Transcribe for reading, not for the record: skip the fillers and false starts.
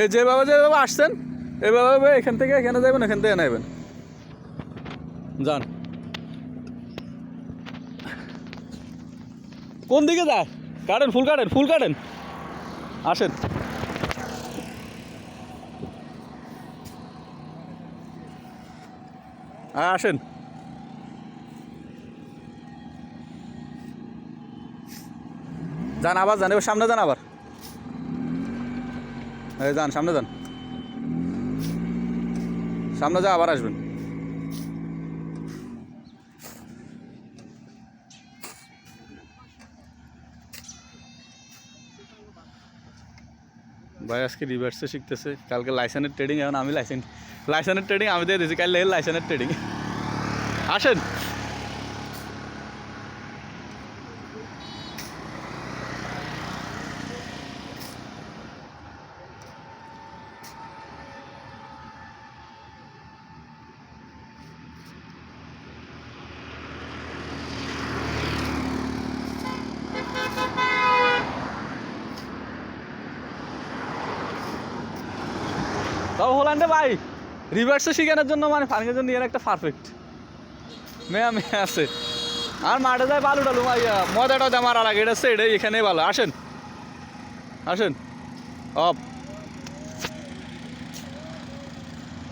এই যেভাবে আসছেন এভাবে এখান থেকে এখানে যাবেন, এখান থেকে নেবেন, যান। কোন দিকে যায়? কাটেন, ফুল কাটেন, আসেন। হ্যাঁ আসেন। যান, আবার যান, এবার সামনে যান, আবার এই যান, সামনে যান, সামনে যা আবার আসবেন। ভাই আজকে রিভার্সে শিখতেছে, কালকে লাইসেন্সের ট্রেডিং, এখন আমি লাইসেন্সের ট্রেডিং আমি দিয়ে দিয়েছি, কাল লেগে লাইসেন্সের ট্রেডিং। আসেন। তাও হোল্যান্ডে ভাই রিভার্সে শিখানোর জন্য মানে ফার্মিংয়ের জন্য এর একটা পারফেক্ট মেয়া আছে। আর মাঠে যায় বালু টালু ভাইয়া মজাটা মারা লাগে, এটা হচ্ছে এটাই, এখানেই ভালো। আসেন আসেন, অফ।